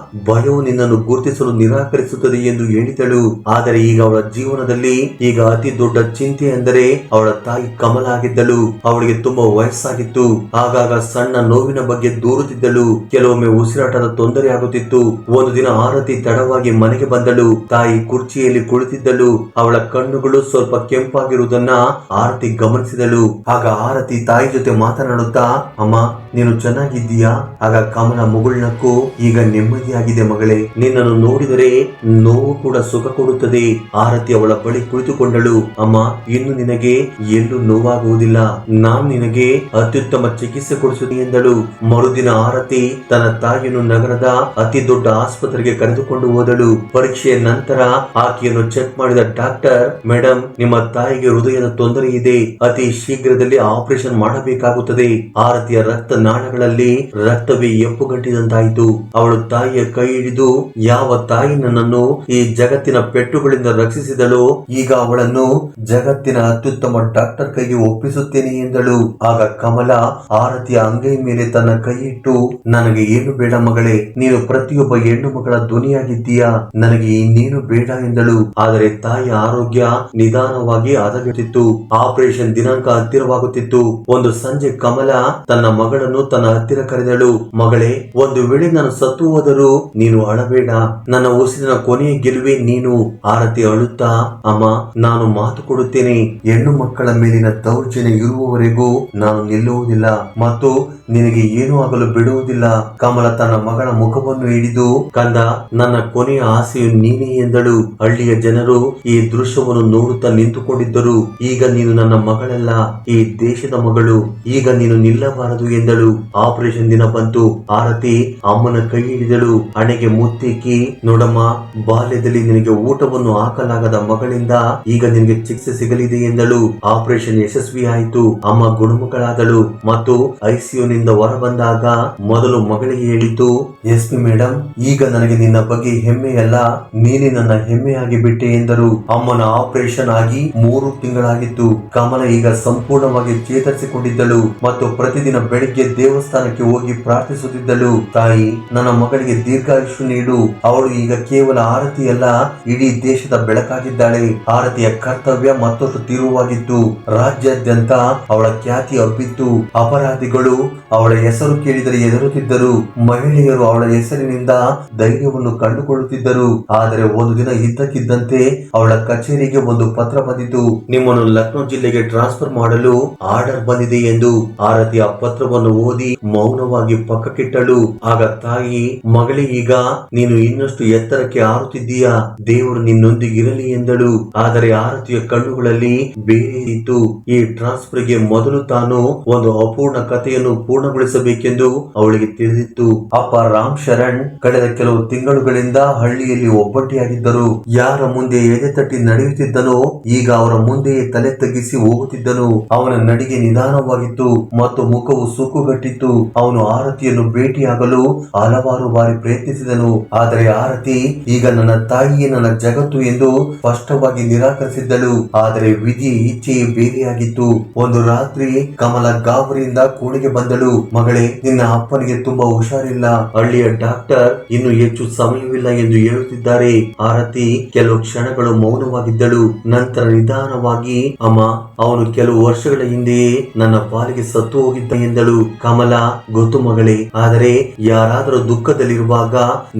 ಭಯವು ನಿನ್ನನ್ನು ಗುರುತಿಸಲು ನಿರಾಕರಿಸುತ್ತದೆ ಎಂದು ಹೇಳಿದಳು. ಆದರೆ ಈಗ ಅವಳ ಜೀವನದಲ್ಲಿ ಈಗ ಅತಿ ದೊಡ್ಡ ಚಿಂತೆ ಎಂದರೆ ಅವಳ ತಾಯಿ ಕಮಲಾ ಆಗಿದ್ದಳು. ಅವಳಿಗೆ ತುಂಬಾ ವಯಸ್ಸಾಗಿತ್ತು. ಆಗಾಗ ಸಣ್ಣ ನೋವಿನ ಬಗ್ಗೆ ದೂರುತ್ತಿದ್ದಳು. ಕೆಲವೊಮ್ಮೆ ಉಸಿರಾಟದ ತೊಂದರೆ ಆಗುತ್ತಿತ್ತು. ಒಂದು ದಿನ ಆರತಿ ತಡವಾಗಿ ಮನೆಗೆ ಬಂದಳು. ತಾಯಿ ಕುರ್ಚಿಯಲ್ಲಿ ಕುಳಿತಿದ್ದಳು. ಅವಳ ಕಣ್ಣುಗಳು ಸ್ವಲ್ಪ ಕೆಂಪಾಗಿರುವುದನ್ನ ಆರತಿ ಗಮನಿಸಿದಳು. ಆಗ ಆರತಿ ತಾಯಿ ಜೊತೆ ಮಾತನಾಡುತ್ತಾ, ಅಮ್ಮ, ನೀನು ಚೆನ್ನಾಗಿದ್ದೀಯಾ? ಆಗ ಕಮಲ ಮುಗುಳ್ನಕ್ಕು, ಈಗ ನೆಮ್ಮದಿಯಾಗಿದೆ ಮಗಳೇ, ನಿನ್ನನ್ನು ನೋಡಿದರೆ ನೋವು ಕೂಡ ಸುಖ ಕೊಡುತ್ತದೆ. ಆರತಿ ಅವಳ ಬಳಿ ಕುಳಿತುಕೊಂಡಳು. ಅಮ್ಮ, ಇನ್ನು ನಿನಗೆ ಎಲ್ಲೂ ನೋವಾಗುವುದಿಲ್ಲ, ನಾನು ನಿನಗೆ ಅತ್ಯುತ್ತಮ ಚಿಕಿತ್ಸೆ ಕೊಡಿಸುತ್ತೇನೆ ಎಂದಳು. ಮರುದಿನ ಆರತಿ ತನ್ನ ತಾಯಿಯನ್ನು ನಗರದ ಅತಿ ದೊಡ್ಡ ಆಸ್ಪತ್ರೆಗೆ ಕರೆದುಕೊಂಡು ಹೋದಳು. ಪರೀಕ್ಷೆಯ ನಂತರ ಆಕೆಯನ್ನು ಚೆಕ್ ಮಾಡಿದ ಡಾಕ್ಟರ್, ಮೇಡಮ್, ನಿಮ್ಮ ತಾಯಿಗೆ ಹೃದಯದ ತೊಂದರೆ ಇದೆ, ಅತಿ ಶೀಘ್ರದಲ್ಲಿ ಆಪರೇಷನ್ ಮಾಡಬೇಕಾಗುತ್ತದೆ. ಆರತಿಯ ರಕ್ತ ನಾಳಗಳಲ್ಲಿ ರಕ್ತವೇ ಎಪ್ಪುಗಟ್ಟಿದಂತಾಯಿತು. ಅವಳು ತಾಯಿಯ ಕೈ ಹಿಡಿದು, ಯಾವ ತಾಯಿ ನನ್ನನ್ನು ಈ ಜಗತ್ತಿನ ಪೆಟ್ಟುಗಳಿಂದ ರಕ್ಷಿಸಿದಳೋ ಈಗ ಅವಳನ್ನು ಜಗತ್ತಿನ ಅತ್ಯುತ್ತಮ ಡಾಕ್ಟರ್ ಕೈಗೆ ಒಪ್ಪಿಸುತ್ತೇನೆ ಎಂದಳು. ಆಗ ಕಮಲ ಆರತಿಯ ಅಂಗೈ ಮೇಲೆ ತನ್ನ ಕೈ ಇಟ್ಟು, ನನಗೆ ಏನು ಬೇಡ ಮಗಳೇ, ನೀನು ಪ್ರತಿಯೊಬ್ಬ ಹೆಣ್ಣು ಮಗಳ ಧ್ವನಿಯಾಗಿದ್ದೀಯಾ, ನನಗೆ ಇನ್ನೇನು ಬೇಡ ಎಂದಳು. ಆದರೆ ತಾಯಿಯ ಆರೋಗ್ಯ ನಿಧಾನವಾಗಿ ಹದಗೆಡುತ್ತಿತ್ತು. ಆಪರೇಷನ್ ದಿನಾಂಕ ಹತ್ತಿರವಾಗುತ್ತಿತ್ತು. ಒಂದು ಸಂಜೆ ಕಮಲ ತನ್ನ ಮಗಳನ್ನು ತನ್ನ ಹತ್ತಿರ ಕರೆದಳು. ಮಗಳೇ, ಒಂದು ವೇಳೆ ನಾನು ಸತ್ತು ಹೋದರೂ ನೀನು ಅಳಬೇಡ, ನನ್ನ ಉಸಿರಿನ ಕೊನೆಯ ಗೆಲುವೆ ನೀನು. ಆರತಿ ಅಳುತ್ತಾ, ಅಮ್ಮ, ನಾನು ಮಾತು ಕೊಡುತ್ತೇನೆ, ಹೆಣ್ಣು ಮಕ್ಕಳ ಮೇಲಿನ ದೌರ್ಜನ್ಯ ಇರುವವರೆಗೂ ನಾನು ನಿಲ್ಲುವುದಿಲ್ಲ ಮತ್ತು ನಿನಗೆ ಏನೂ ಆಗಲು ಬಿಡುವುದಿಲ್ಲ. ಕಮಲ ತನ್ನ ಮಗಳ ಮುಖವನ್ನು ಹಿಡಿದು, ಕಂದ, ನನ್ನ ಕೊನೆಯ ಆಸೆಯು ನೀನೇ ಎಂದಳು. ಹಳ್ಳಿಯ ಜನರು ಈ ದೃಶ್ಯವನ್ನು ನೋಡುತ್ತಾ ನಿಂತುಕೊಂಡಿದ್ದರು. ಈಗ ನೀನು ನನ್ನ ಮಗಳಲ್ಲ, ಈ ದೇಶದ ಮಗಳು, ಈಗ ನೀನು ನಿಲ್ಲಬಾರದು ಎಂದಳು. ಆಪರೇಷನ್ ದಿನ ಬಂತು. ಆರತಿ ಅಮ್ಮನ ಕೈ ಹಿಡಿದಳು. ಹಣೆಗೆ ಮುತ್ತಿಕ್ಕಿ, ನೋಡಮ್ಮ, ಬಾಲ್ಯದಲ್ಲಿ ನಿನಗೆ ಊಟವನ್ನು ಹಾಕಲಾಗದ ಮಗಳಿಂದ ಈಗ ನಿನಗೆ ಚಿಕಿತ್ಸೆ ಸಿಗಲಿದೆ ಎಂದಳು. ಆಪರೇಷನ್ ಯಶಸ್ವಿ ಆಯಿತು. ಅಮ್ಮ ಗುಣಮುಖಳಾದಳು ಮತ್ತು ICU ನಿಂದ ಹೊರ ಬಂದಾಗ ಮೊದಲು ಮಗಳಿಗೆ ಹೇಳಿತು, SP ಮೇಡಮ್, ಈಗ ನನಗೆ ನಿನ್ನ ಬಗ್ಗೆ ಹೆಮ್ಮೆಯಲ್ಲ, ನೀನೇ ನನ್ನ ಹೆಮ್ಮೆಯಾಗಿ ಬಿಟ್ಟೆ ಎಂದರು. ಅಮ್ಮನ ಆಪರೇಷನ್ ಆಗಿ 3 ತಿಂಗಳಾಗಿತ್ತು. ಕಮಲ ಈಗ ಸಂಪೂರ್ಣವಾಗಿ ಚೇತರಿಸಿಕೊಂಡಿದ್ದಳು ಮತ್ತು ಪ್ರತಿದಿನ ಪ್ರತಿದಿನ ಬೆಳಿಗ್ಗೆ ದೇವಸ್ಥಾನಕ್ಕೆ ಹೋಗಿ ಪ್ರಾರ್ಥಿಸುತ್ತಿದ್ದಳು. ತಾಯಿ, ನನ್ನ ಮಗಳಿಗೆ ದೀರ್ಘಾಯುಷ್ಯ ನೀಡು. ಅವಳು ಈಗ ಕೇವಲ ಆರತಿಯಲ್ಲ, ಇಡೀ ದೇಶದ ಬೆಳಕಾಗಿದ್ದಾಳೆ. ಆರತಿಯ ಕರ್ತವ್ಯ ಮತ್ತಷ್ಟು ತೀವ್ರವಾಗಿತ್ತು. ರಾಜ್ಯಾದ್ಯಂತ ಅವಳ ಖ್ಯಾತಿ ಹಬ್ಬಿತ್ತು. ಅಪರಾಧಿಗಳು ಅವಳ ಹೆಸರು ಕೇಳಿದರೆ ಹೆದರುತ್ತಿದ್ದರು. ಮಹಿಳೆಯರು ಅವಳ ಹೆಸರಿನಿಂದ ಧೈರ್ಯವನ್ನು ಕಂಡುಕೊಳ್ಳುತ್ತಿದ್ದರು. ಆದರೆ ಒಂದು ದಿನ ಇದ್ದಕ್ಕಿದ್ದಂತೆ ಅವಳ ಕಚೇರಿಗೆ ಒಂದು ಪತ್ರ ಬಂದಿತು. ನಿಮ್ಮನ್ನು ಲಕ್ನೋ ಜಿಲ್ಲೆಗೆ ಟ್ರಾನ್ಸ್ಫರ್ ಮಾಡಲು ಆರ್ಡರ್ ಬಂದಿದೆ ಎಂದು. ಆರತಿ ಆ ಪತ್ರವನ್ನು ಓದಿ ಮೌನವಾಗಿ ಪಕ್ಕಕ್ಕಿಟ್ಟಳು. ಆಗ ತಾಯಿ, ಮಗಳೇ, ಈಗ ನೀನು ಇನ್ನಷ್ಟು ಎತ್ತರಕ್ಕೆ ಹಾರುತ್ತಿದ್ದೀಯಾ, ದೇವರು ನಿನ್ನೊಂದಿಗಿರಲಿ ಎಂದಳು. ಆದರೆ ಆರತಿಯ ಕಣ್ಣುಗಳಲ್ಲಿ ಬೇರೆ ಇತ್ತು. ಈ ಟ್ರಾನ್ಸ್ಫರ್ ಗೆ ಮೊದಲು ತಾನು ಒಂದು ಅಪೂರ್ಣ ಕಥೆಯನ್ನು ಪೂರ್ಣಗೊಳಿಸಬೇಕೆಂದು ಅವಳಿಗೆ ತಿಳಿದಿತ್ತು. ಅಪ್ಪ ರಾಮ್ ಶರಣ್ ಕಳೆದ ಕೆಲವು ತಿಂಗಳುಗಳಿಂದ ಹಳ್ಳಿಯಲ್ಲಿ ಒಬ್ಬಟ್ಟಿಯಾಗಿದ್ದರು. ಯಾರ ಮುಂದೆ ಎದೆ ತಟ್ಟಿ ನಡೆಯುತ್ತಿದ್ದನೋ ಈಗ ಅವರ ಮುಂದೆಯೇ ತಲೆ ತಗ್ಗಿಸಿ ಹೋಗುತ್ತಿದ್ದನು. ಅವನ ನಡಿಗೆ ನಿಧಾನವಾಗಿತ್ತು ಮತ್ತು ಮುಖವು ಸುಕ್ಕುಗಟ್ಟಿತ್ತು. ಅವನು ಆರತಿಯನ್ನು ಭೇಟಿಯಾಗಲು ಹಲವಾರು ಬಾರಿ ಪ್ರಯತ್ನಿಸಿದನು. ಆದರೆ ಆರತಿ ಈಗ ನನ್ನ ತಾಯಿಯೇ ನನ್ನ ಜಗತ್ತು ಎಂದು ಸ್ಪಷ್ಟವಾಗಿ ನಿರಾಕರಿಸಿದ್ದಳು. ಆದರೆ ವಿಧಿಯ ಇಚ್ಛೆಯೇ ಬೇರೆಯಾಗಿತ್ತು. ಒಂದು ರಾತ್ರಿ ಕಮಲ ಗಾಬರಿಯಿಂದ ಕೋಣೆಗೆ ಬಂದಳು. ಮಗಳೇ, ನಿನ್ನ ಅಪ್ಪನಿಗೆ ತುಂಬಾ ಹುಷಾರಿಲ್ಲ. ಹಳ್ಳಿಯ ಡಾಕ್ಟರ್ ಇನ್ನು ಹೆಚ್ಚು ಸಮಯವಿಲ್ಲ ಎಂದು ಹೇಳುತ್ತಿದ್ದಾರೆ. ಆರತಿ ಕೆಲವು ಕ್ಷಣಗಳು ಮೌನವಾಗಿದ್ದಳು. ನಂತರ ನಿಧಾನವಾಗಿ, ಅಮ್ಮ, ಅವನು ಕೆಲವು ವರ್ಷಗಳ ಹಿಂದೆಯೇ ನನ್ನ ಪಾಲಿಗೆ ಸತ್ತು ಹೋಗಿದ್ದ ಎಂದಳು. ಕಮಲ, ಗೊತ್ತು ಮಗಳೇ, ಆದರೆ ಯಾರಾದರೂ ದುಃಖದಲ್ಲಿರುವಾಗ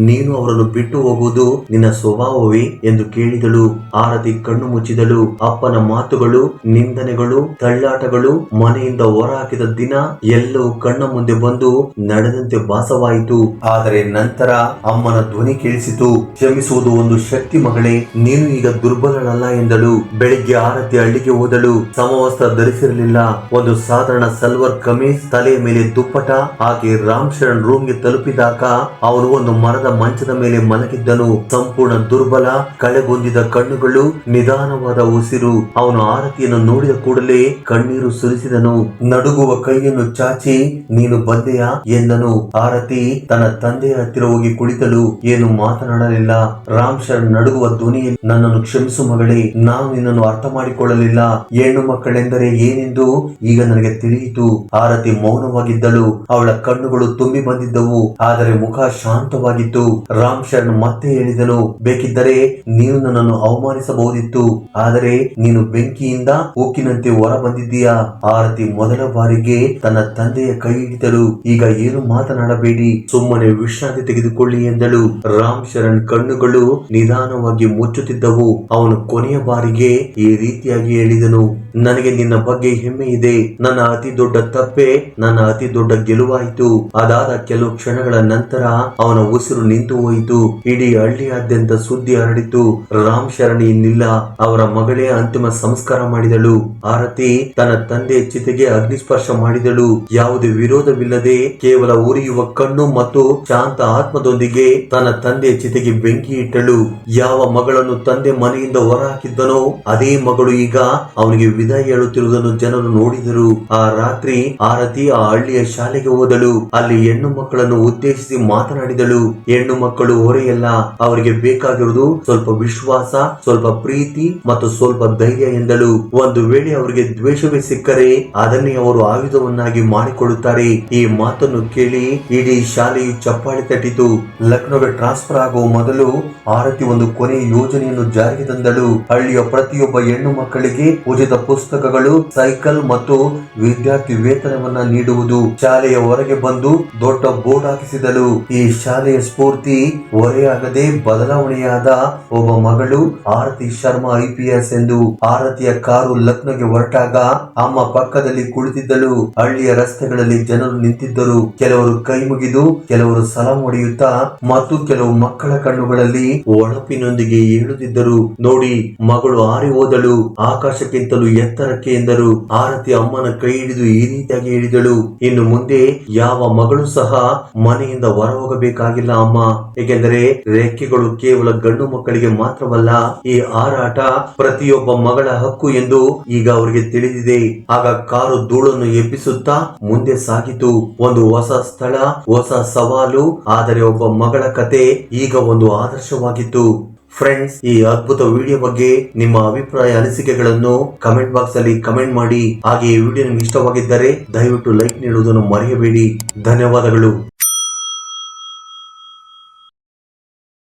ನೀನು ಅವರನ್ನು ಬಿಟ್ಟು ಹೋಗುವುದು ನಿನ್ನ ಸ್ವಭಾವವೇ ಎಂದು ಕೇಳಿದಳು. ಆರತಿ ಕಣ್ಣು ಮುಚ್ಚಿದಳು. ಅಪ್ಪನ ಮಾತುಗಳು, ನಿಂದನೆಗಳು, ತಳ್ಳಾಟಗಳು, ಮನೆಯಿಂದ ಹೊರ ಹಾಕಿದ ದಿನ ಎಲ್ಲವೂ ಕಣ್ಣ ಮುಂದೆ ಬಂದು ನಡೆದಂತೆ ಭಾಸವಾಯಿತು. ಆದರೆ ನಂತರ ಅಮ್ಮನ ಧ್ವನಿ ಕೇಳಿಸಿತು. ಕ್ಷಮಿಸುವುದು ಒಂದು ಶಕ್ತಿ ಮಗಳೇ, ನೀನು ಈಗ ದುರ್ಬಲಳಲ್ಲ ಎಂದಳು. ಬೆಳಿಗ್ಗೆ ಆರತಿ ಹಳ್ಳಿಗೆ ಹೋದಳು. ಸಮವಸ್ತ್ರ ಧರಿಸಿರಲಿಲ್ಲ. ಒಂದು ಸಾಧಾರಣ ಸಲ್ವರ್ ಕಮೀಸ್, ತಲೆಯ ಮೇಲೆ ದುಪ್ಪಟ ಹಾಕಿ ರಾಮ್ ಶರಣ್ ರೂಮ್ಗೆ ತಲುಪಿದಾಗ ಅವನು ಒಂದು ಮರದ ಮಂಚದ ಮೇಲೆ ಮಲಗಿದ್ದನು. ಸಂಪೂರ್ಣ ದುರ್ಬಲ, ಕಳೆಗುಂದಿದ ಕಣ್ಣುಗಳು, ನಿಧಾನವಾದ ಉಸಿರು. ಅವನು ಆರತಿಯನ್ನು ನೋಡಿದ ಕೂಡಲೇ ಕಣ್ಣೀರು ಸುರಿಸಿದನು. ನಡುಗುವ ಕೈಯನ್ನು ಚಾಚಿ, ನೀನು ಬಂದೆಯಾ ಎಂದನು. ಆರತಿ ತನ್ನ ತಂದೆಯ ಹತ್ತಿರ ಹೋಗಿ ಕುಳಿತಳು. ಏನು ಮಾತನಾಡಲಿಲ್ಲ. ರಾಮ್ ಶರಣ್ ನಡುಗುವ ಧ್ವನಿಯಲ್ಲಿ, ನನ್ನನ್ನು ಕ್ಷಮಿಸು ಮಗಳೇ, ನಾನು ನಿನ್ನನ್ನು ಅರ್ಥ ಮಾಡಿಕೊಳ್ಳಲಿಲ್ಲ. ಹೆಣ್ಣು ಮಕ್ಕಳೆಂದರೆ ಏನೆಂದು ಈಗ ನನಗೆ ತಿಳಿಯಿತು. ಆರತಿ ಮೌನವಾಗಿದ್ದಳು. ಅವಳ ಕಣ್ಣುಗಳು ತುಂಬಿ ಬಂದಿದ್ದವು, ಆದರೆ ಮುಖ ಶಾಂತವಾಗಿತ್ತು. ರಾಮ್ ಶರಣ್ ಮತ್ತೆ ಹೇಳಿದನು, ಬೇಕಿದ್ದರೆ ನೀನು ನನ್ನನ್ನು ಅವಮಾನಿಸಬಹುದಿತ್ತು, ಆದರೆ ನೀನು ಬೆಂಕಿಯಿಂದ ಉಕ್ಕಿನಂತೆ ಹೊರ ಬಂದಿದ್ದೀಯಾ. ಆರತಿ ಮೊದಲ ಬಾರಿಗೆ ತನ್ನ ತಂದೆಯ ಕೈ ಹಿಡಿದಳು. ಈಗ ಏನು ಮಾತನಾಡಬೇಡಿ, ಸುಮ್ಮನೆ ವಿಶ್ರಾಂತಿ ತೆಗೆದುಕೊಳ್ಳಿ ಎಂದಳು. ರಾಮ್ ಶರಣ್ ಕಣ್ಣುಗಳು ನಿಧಾನವಾಗಿ ಮುಚ್ಚುತ್ತಿದ್ದವು. ಅವನು ಕೊನೆಯ ಬಾರಿಗೆ ಈ ರೀತಿಯಾಗಿ ಹೇಳಿದನು, ನನಗೆ ನಿನ್ನ ಬಗ್ಗೆ ಹೆಮ್ಮೆ ಇದೆ. ನನ್ನ ಅತಿ ದೊಡ್ಡ ತಪ್ಪೆ ನನ್ನ ಅತಿ ದೊಡ್ಡ ಗೆಲುವಾಯಿತು. ಅದಾದ ಕೆಲವು ಕ್ಷಣಗಳ ನಂತರ ಅವನ ಉಸಿರು ನಿಂತು ಹೋಯಿತು. ಇಡೀ ಹಳ್ಳಿಯಾದ್ಯಂತ ಸುದ್ದಿ ಹರಡಿತು. ರಾಮ್ ಶರಣ್ ಇನ್ನಿಲ್ಲ. ಅವರ ಮಗಳೇ ಅಂತಿಮ ಸಂಸ್ಕಾರ ಮಾಡಿದಳು. ಆರತಿ ತನ್ನ ತಂದೆ ಚಿತೆಗೆ ಅಗ್ನಿಸ್ಪರ್ಶ ಮಾಡಿದಳು. ಯಾವುದೇ ವಿರೋಧವಿಲ್ಲದೆ ಕೇವಲ ಉರಿಯುವ ಕಣ್ಣು ಮತ್ತು ಶಾಂತ ಆತ್ಮದೊಂದಿಗೆ ತನ್ನ ತಂದೆ ಚಿತೆಗೆ ಬೆಂಕಿ ಇಟ್ಟಳು. ಯಾವ ಮಗಳನ್ನು ತಂದೆ ಮನೆಯಿಂದ ಹೊರ ಹಾಕಿದ್ದನೋ ಅದೇ ಮಗಳು ಈಗ ಅವನಿಗೆ ವಿದಾಯ ಹೇಳುತ್ತಿರುವುದನ್ನು ಜನರು ನೋಡಿದರು. ಆ ರಾತ್ರಿ ಆರತಿ ಆ ಹಳ್ಳಿಯ ಶಾಲೆಗೆ ಹೋದಳು. ಅಲ್ಲಿ ಹೆಣ್ಣು ಮಕ್ಕಳನ್ನು ಉದ್ದೇಶಿಸಿ ಮಾತನಾಡಿದಳು. ಹೆಣ್ಣು ಮಕ್ಕಳು ಹೊರೆಯಲ್ಲ, ಅವರಿಗೆ ಬೇಕಾಗಿರುವುದು ಸ್ವಲ್ಪ ವಿಶ್ವಾಸ, ಸ್ವಲ್ಪ ಪ್ರೀತಿ ಮತ್ತು ಸ್ವಲ್ಪ ಧೈರ್ಯ ಎಂದಳು. ಒಂದು ವೇಳೆ ಅವರಿಗೆ ದ್ವೇಷವೇ ಸಿಕ್ಕರೆ ಅದನ್ನೇ ಅವರು ಆಯುಧವನ್ನಾಗಿ ಮಾಡಿಕೊಳ್ಳುತ್ತಾರೆ. ಈ ಮಾತನ್ನು ಕೇಳಿ ಇಡೀ ಶಾಲೆಯು ಚಪ್ಪಾಳೆ ತಟ್ಟಿತು. ಲಕ್ನೋಗೆ ಟ್ರಾನ್ಸ್ಫರ್ ಆಗುವ ಮೊದಲು ಆರತಿ ಒಂದು ಕೊನೆಯ ಯೋಜನೆಯನ್ನು ಜಾರಿಗೆ ತಂದಳು. ಹಳ್ಳಿಯ ಪ್ರತಿಯೊಬ್ಬ ಹೆಣ್ಣು ಮಕ್ಕಳಿಗೆ ಉಚಿತ ಪುಸ್ತಕಗಳು, ಸೈಕಲ್ ಮತ್ತು ವಿದ್ಯಾರ್ಥಿ ವೇತನವನ್ನ ನೀಡುವುದು. ಶಾಲೆಯ ಹೊರಗೆ ಬಂದು ದೊಡ್ಡ ಬೋರ್ಡ್ ಹಾಕಿಸಿದಳು. ಈ ಶಾಲೆಯ ಸ್ಫೂರ್ತಿ ಹೊರೆಯಾಗದೆ ಬದಲಾವಣೆಯಾದ ಒಬ್ಬ ಮಗಳು ಆರತಿ ಶರ್ಮಾ IPS ಎಂದು. ಆರತಿಯ ಕಾರು ಲಕ್ನೋಗೆ ಹೊರಟಾಗ ಅಮ್ಮ ಪಕ್ಕದಲ್ಲಿ ಕುಳಿತಿದ್ದಳು. ಹಳ್ಳಿಯ ರಸ್ತೆಗಳಲ್ಲಿ ಜನರು ನಿಂತಿದ್ದರು. ಕೆಲವರು ಕೈ ಮುಗಿದು, ಕೆಲವರು ಸಲಾಂ ಹೊಡೆಯುತ್ತಾ ಮತ್ತು ಕೆಲವು ಮಕ್ಕಳ ಕಣ್ಣುಗಳಲ್ಲಿ ಒಳಪಿನೊಂದಿಗೆ ಹೇಳುತ್ತಿದ್ದರು, ನೋಡಿ ಮಗಳು ಹಾರಿ ಹೋದಳು, ಆಕಾಶಕ್ಕಿಂತಲೂ ಎತ್ತರಕ್ಕೆ ಎಂದರು. ಆರತಿ ಅಮ್ಮನ ಕೈ ಹಿಡಿದು ಈ ರೀತಿಯಾಗಿ ಹೇಳಿದಳು, ಇನ್ನು ಮುಂದೆ ಯಾವ ಮಗಳು ಸಹ ಮನೆಯಿಂದ ಹೊರ ಹೋಗಬೇಕಾಗಿಲ್ಲ ಅಮ್ಮ, ಏಕೆಂದರೆ ರೆಕ್ಕೆಗಳು ಕೇವಲ ಗಂಡು ಮಕ್ಕಳಿಗೆ ಮಾತ್ರವಲ್ಲ, ಈ ಹಾರಾಟ ಪ್ರತಿಯೊಬ್ಬ ಮಗಳ ಹಕ್ಕು ಎಂದು ಈಗ ಅವರಿಗೆ ತಿಳಿದಿದೆ. ಆಗ ಕಾರು ಧೂಳನ್ನು ಎಬ್ಬಿಸುತ್ತಾ ಮುಂದೆ ಸಾಗಿತು. ಒಂದು ಹೊಸ ಸ್ಥಳ, ಹೊಸ ಸವಾಲು, ಆದರೆ ಒಬ್ಬ ಮಗಳ ಕತೆ ಈಗ ಒಂದು ಆದರ್ಶವಾಗಿತ್ತು. ಫ್ರೆಂಡ್ಸ್, ಈ ಅದ್ಭುತ ವಿಡಿಯೋ ಬಗ್ಗೆ ನಿಮ್ಮ ಅಭಿಪ್ರಾಯ ಅನಿಸಿಕೆಗಳನ್ನು ಕಮೆಂಟ್ ಬಾಕ್ಸ್ ಅಲ್ಲಿ ಕಮೆಂಟ್ ಮಾಡಿ. ಹಾಗೆ ಈ ವಿಡಿಯೋ ನಿಮ್ಗೆ ಇಷ್ಟವಾಗಿದ್ದರೆ ದಯವಿಟ್ಟು ಲೈಕ್ ನೀಡುವುದನ್ನು ಮರೆಯಬೇಡಿ. ಧನ್ಯವಾದಗಳು.